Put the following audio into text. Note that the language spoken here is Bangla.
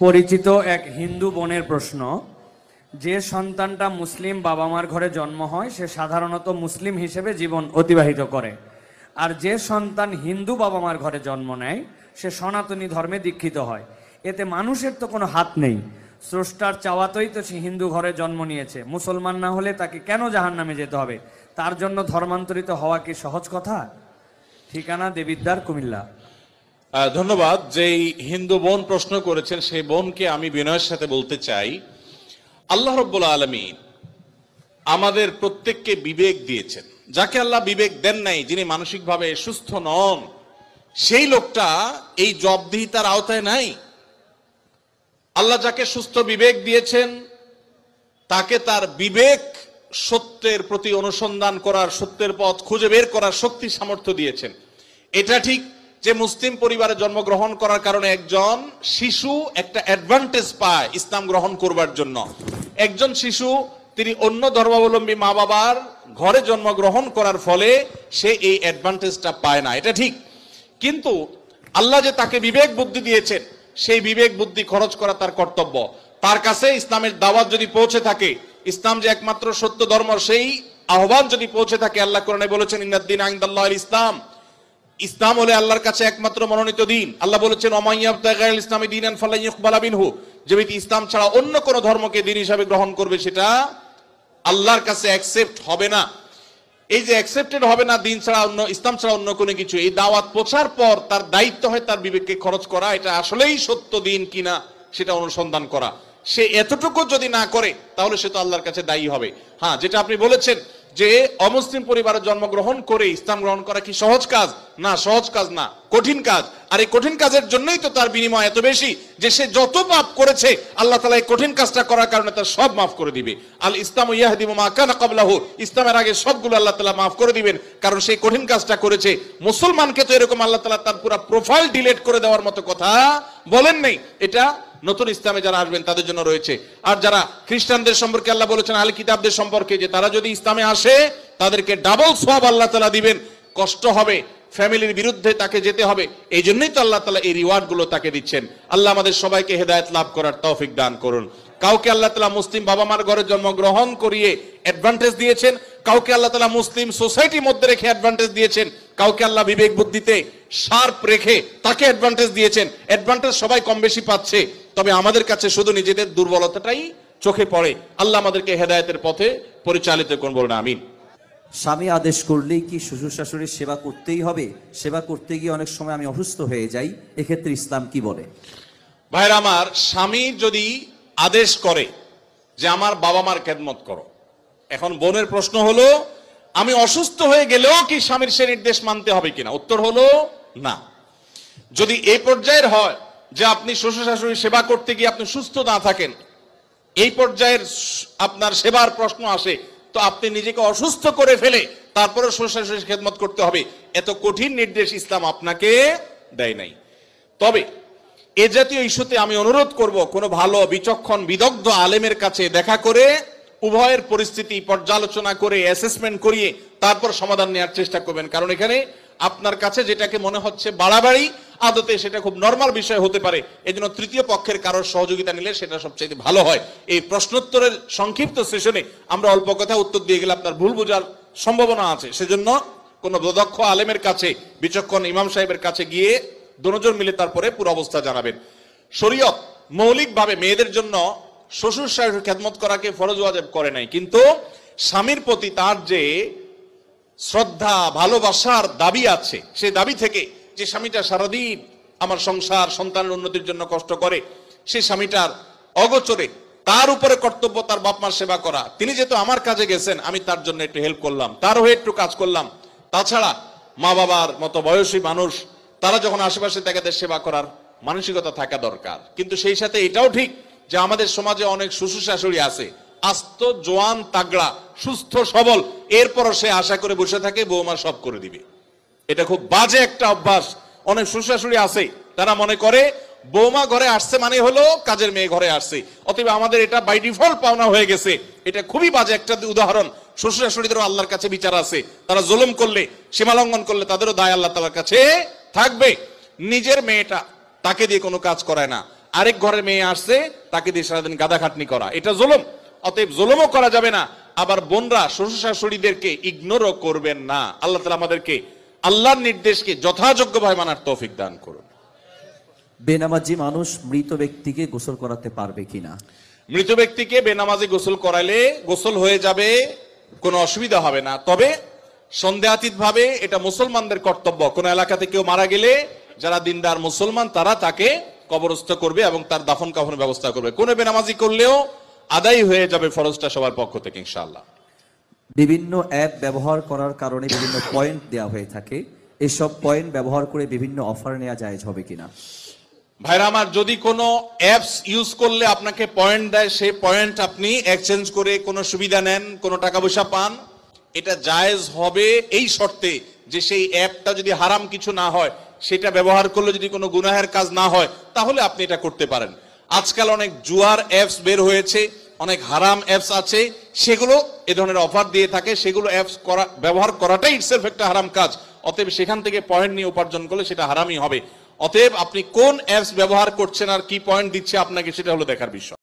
পরিচিত এক হিন্দু বোনের প্রশ্ন, যে সন্তানটা মুসলিম বাবা মার ঘরে জন্ম হয় সে সাধারণত মুসলিম হিসেবে জীবন অতিবাহিত করে, আর যে সন্তান হিন্দু বাবা মার ঘরে জন্ম নেয় সে সনাতনী ধর্মে দীক্ষিত হয়। এতে মানুষের তো কোনো হাত নেই, স্রষ্টার চাওয়াতেই তো সে হিন্দু ঘরে জন্ম নিয়েছে। মুসলমান না হলে তাকে কেন জাহান্নামে যেতে হবে? তার জন্য ধর্মান্তরিত হওয়া কি সহজ কথা? ঠিকানা দেবিদ্বার, কুমিল্লা। ধন্যবাদ। যেই হিন্দু বোন প্রশ্ন করেছেন সেই বোনকে আমি বিনয়ের সাথে বলতে চাই, আল্লাহ রাব্বুল আলামিন আমাদের প্রত্যেককে বিবেক দিয়েছেন। যাকে আল্লাহ বিবেক দেন নাই, যিনি মানসিকভাবে সুস্থ নন, সেই লোকটা এই জবাবদিহিতার আওতায় নাই। আল্লাহ যাকে সুস্থ বিবেক দিয়েছেন তাকে তার বিবেক সত্যের প্রতি অনুসন্ধান করার, সত্যের পথ খুঁজে বের করার শক্তি সামর্থ্য দিয়েছেন। এটা ঠিক যে মুসলিম পরিবারে জন্মগ্রহণ করার কারণে একজন শিশু একটা অ্যাডভান্টেজ পায় ইসলাম গ্রহণ করবার জন্য। একজন শিশু তিনি অন্য ধর্মাবলম্বী মা বাবার ঘরে জন্মগ্রহণ করার ফলে সে এই অ্যাডভান্টেজটা পায় না, এটা ঠিক। কিন্তু আল্লাহ যে তাকে বিবেক বুদ্ধি দিয়েছেন, সেই বিবেক বুদ্ধি খরচ করা তার কর্তব্য। তার কাছে ইসলামের দাওয়াত যদি পৌঁছে থাকে, ইসলাম যে একমাত্র সত্য ধর্ম, সেই আহ্বান যদি পৌঁছে থাকে, আল্লাহ কোরআনে বলেছেন ইন্নাদ-দীনা ইনদাল্লাহিল ইসলাম, ইসলাম হলে আল্লাহর কাছে একমাত্র মনোনীত দিন। আল্লাহ বলেছেন ওমান ইয়াবতাগি গায়রাল ইসলামি দীনান ফালান ইউকবালা মিনহু, যে ব্যক্তি ইসলাম ছাড়া অন্য কোন ধর্মকে দ্বীন হিসাবে গ্রহণ করবে সেটা আল্লাহর কাছে অ্যাকসেপ্ট হবে না। এই যে অ্যাকসেপ্টেড হবে না দিন ছাড়া অন্য, ইসলাম ছাড়া অন্য কোনো কিছু, এই দাওয়াত পৌঁছার পর তার দায়িত্ব হয় তার বিবেককে খরচ করা, এটা আসলেই সত্য দিন কিনা সেটা অনুসন্ধান করা। সে এতটুকু যদি না করে তাহলে সে তো আল্লাহর কাছে দায়ী হবে। হ্যাঁ, যেটা আপনি বলেছেন যে অমুসলিম পরিবারে জন্মগ্রহণ করে ইসলাম গ্রহণ করা কি সহজ কাজ? না, সহজ কাজ না, কঠিন কাজ। আর এই কঠিন কাজের জন্যই তো তার বিনিময় এত বেশি যে সে যত পাপ করেছে আল্লাহ তাআলা এই কঠিন কাজটা করার কারণে তার সব মাফ করে দিবে। আল ইসলামু ইয়াহদিমু মা কানা ক্বাবলাহু, ইসলামের আগে সবগুলো আল্লাহ তাআলা মাফ করে দিবেন, কারণ সেই কঠিন কাজটা করেছে। মুসলমানকে তো এরকম আল্লাহ তাআলা তার পুরো প্রোফাইল ডিলিট করে দেওয়ার মতো কথা বলেন নেই। এটা নতুন ইসলামে যারা আসবেন তাদের জন্য রয়েছে। আর যারা খ্রিস্টানদের সম্পর্কে আল্লাহ বলেছেন আহলে কিতাবদের সম্পর্কে যে তারা যদি ইসলামে আসে তাদেরকে ডাবল সওয়াব আল্লাহ তাআলা দিবেন, কষ্ট হবে, ফ্যামিলির বিরুদ্ধে তাকে যেতে হবে, এই জন্যই তো আল্লাহ তাআলা এই রিওয়ার্ড গুলো তাকে দিচ্ছেন। আল্লাহ আমাদের সবাইকে হেদায়েত লাভ করার তৌফিক দান করুন। কাউকে আল্লাহ তাআলা মুসলিম বাবা মার ঘরে জন্মগ্রহণ করিয়ে অ্যাডভান্টেজ দিয়েছেন, কাউকে আল্লাহ তাআলা মুসলিম সোসাইটির মধ্যে রেখে অ্যাডভান্টেজ দিয়েছেন, কাউকে আল্লাহ বিবেক বুদ্ধিতে শার্প রেখে তাকে অ্যাডভান্টেজ দিয়েছেন। অ্যাডভান্টেজ সবাই কম বেশি পাচ্ছে, তবে আমাদের কাছে শুধু নিজেদের দুর্বলতাটাই চোখে পড়ে। আল্লাহ আমাদেরকে হেদায়েতের পথে পরিচালিত করুন, বলুন আমিন। স্বামী আদেশ করলেই কি শ্বশুর শাশুড়ির সেবা করতেই হবে? সেবা করতে গিয়ে অনেক সময় আমি অসুস্থ হয়ে যাই, এক্ষেত্রে ইসলাম কি বলে? ভাইরা আমার, স্বামী যদি আদেশ করে যে আমার বাবা মার খেদমত করো, এখন বোনের প্রশ্ন হলো আমি অসুস্থ হয়ে গেলেও কি স্বামীর সে নির্দেশ মানতে হবে কিনা? উত্তর হলো না। যদি এই পর্যায়ের হয় যে আপনি শ্বশুর শাশুড়ির সেবা করতে গিয়ে আপনি সুস্থ না থাকেন, এই পর্যায়ের আপনার সেবার প্রশ্ন আসে, তো আপনি নিজেকে অসুস্থ করে ফেলে তারপরে শ্বশুর শাশুড়ির খেদমত করতে হবে, এত কঠিন নির্দেশ ইসলাম আপনাকে দেয় নাই। তবে এ জাতীয় ইস্যুতে আমি অনুরোধ করব, কোনো ভালো বিচক্ষণ বিদগ্ধ আলেমের কাছে দেখা করে উভয়ের পরিস্থিতি পর্যালোচনা করে অ্যাসেসমেন্ট করিয়ে তারপর সমাধান নেওয়ার চেষ্টা করবেন। কারণ এখানে আপনার কাছে যেটাকে মনে হচ্ছে বাড়াবাড়ি, আদতে সেটা খুব নরমাল বিষয় হতে পারে। এজন্য তৃতীয় পক্ষের কারোর সহযোগিতা নিলে সেটা সবচেয়ে ভালো হয়। এই প্রশ্নোত্তরের সংক্ষিপ্ত সেশনে আমরা অল্প কথা উত্তর দিয়ে গেলে আপনার ভুল বোঝার সম্ভাবনা আছে। সেজন্য কোন দক্ষ আলেমের কাছে, বিচক্ষণ ইমাম সাহেবের কাছে গিয়ে দুজন মিলে তারপরে পুরো অবস্থা জানাবেন। শরীয়ত মৌলিকভাবে মেয়েদের জন্য শ্বশুর শাশুড়ির খেদমত করাকে ফরজ ওয়াজিব করে নাই, কিন্তু স্বামীর প্রতি তার যে শ্রদ্ধা ভালোবাসার দাবি আছে, সেই দাবি থেকে যে স্বামীটা সারাদিন আমার সংসার সন্তানের উন্নতির জন্য কষ্ট করে, সেই স্বামীটার অগোচরে তার উপরে কর্তব্য তার বাপ মার সেবা করা। তিনি যেহেতু আমার কাজে গেছেন, আমি তার জন্য একটু হেল্প করলাম, তার হয়ে একটু কাজ করলাম। তাছাড়া মা বাবার মতো বয়সী মানুষ, তারা যখন আশেপাশে তাদের সেবা করার মানসিকতা থাকা দরকার। কিন্তু সেই সাথে এটাও ঠিক যে আমাদের সমাজে অনেক শ্বশুর শাশুড়ি আছে আস্ত জোয়ান তাগড়া সুস্থ সবল, এরপরও সে আশা করে বসে থাকে বৌমা সব করে দিবে। এটা খুব বাজে একটা অভ্যাস। অনেক শ্বশুর শাশুড়ি আছে তারা মনে করে বৌমা ঘরে আসছে মানে হলো কাজের মেয়ে ঘরে আসছে, অতএব আমাদের এটা বাই ডিফল্ট পাওনা হয়ে গেছে। এটা খুবই বাজে একটা উদাহরণ। শ্বশুর শাশুড়িদেরও আল্লাহর কাছে বিচার আছে, তারা জুলুম করলে, সীমালঙ্ঘন করলে তাদেরও দায় আল্লাহ তাআলার কাছে থাকবে। নিজের মেয়েটা তাকে দিয়ে কোনো কাজ করায় না, আরেক ঘরে মেয়ে আসছে, তাকে দিয়ে সারাদিন গাদা খাটনি করা, এটা জুলুম। অতএব জুলুমও করা যাবে না, আবার বোনরা শ্বশুর শাশুড়িদেরকে ইগনোরও করবেন না। আল্লাহ তাআলা আমাদেরকে আল্লাহর নির্দেশকে যথাযোগ্যভাবে মানার তৌফিক দান করুন। বেনামাজি মানুষ মৃত ব্যক্তিকে গোসল করাতে পারবে কিনা? মৃত ব্যক্তিকে বেনামাজি গোসল করাইলে গোসল হয়ে যাবে, কোনো অসুবিধা হবে না। তবে সন্দেহাতীত ভাবে এটা মুসলমানদের কর্তব্য, কোন এলাকাতে কেউ মারা গেলে যারা দিনদার মুসলমান তারা তাকে কবরস্থ করবে এবং তার দাফন কাফনের ব্যবস্থা করবে। কোন বেনামাজি করলেও আদায় হয়ে যাবে ফরজটা সবার পক্ষ থেকে ইনশাআল্লাহ। বিভিন্ন অ্যাপ ব্যবহার করার কারণে বিভিন্ন পয়েন্ট দেওয়া হয়ে থাকে, এসব পয়েন্ট ব্যবহার করে বিভিন্ন অফার নেওয়া জায়েজ হবে কিনা? ভাইরা আমার, যদি কোনো অ্যাপস ইউজ করলে আপনাকে পয়েন্ট দেয়, সেই পয়েন্ট আপনি এক্সচেঞ্জ করে কোনো সুবিধা নেন, কোনো টাকা পয়সা পান, এটা জায়েজ হবে এই শর্তে যে সেই অ্যাপটা যদি হারাম কিছু না হয়, সেটা ব্যবহার করলে যদি কোনো গুনাহের কাজ না হয়, তাহলে আপনি এটা করতে পারেন। আজকাল অনেক জুয়ার অ্যাপস বের হয়েছে, অনেক হারাম অ্যাপস আছে, সেগুলো এ ধরনের অফার দিয়ে থাকে, সেগুলো অ্যাপস ব্যবহার করাটাই ইটসেলফ একটা হারাম কাজ। অতএব সেখান থেকে পয়েন্ট নিয়ে উপার্জন করলে সেটা হারামই হবে। অতএব আপনি কোন অ্যাপস ব্যবহার করছেন আর কি পয়েন্ট দিচ্ছে আপনাকে, সেটা হলো দেখার বিষয়।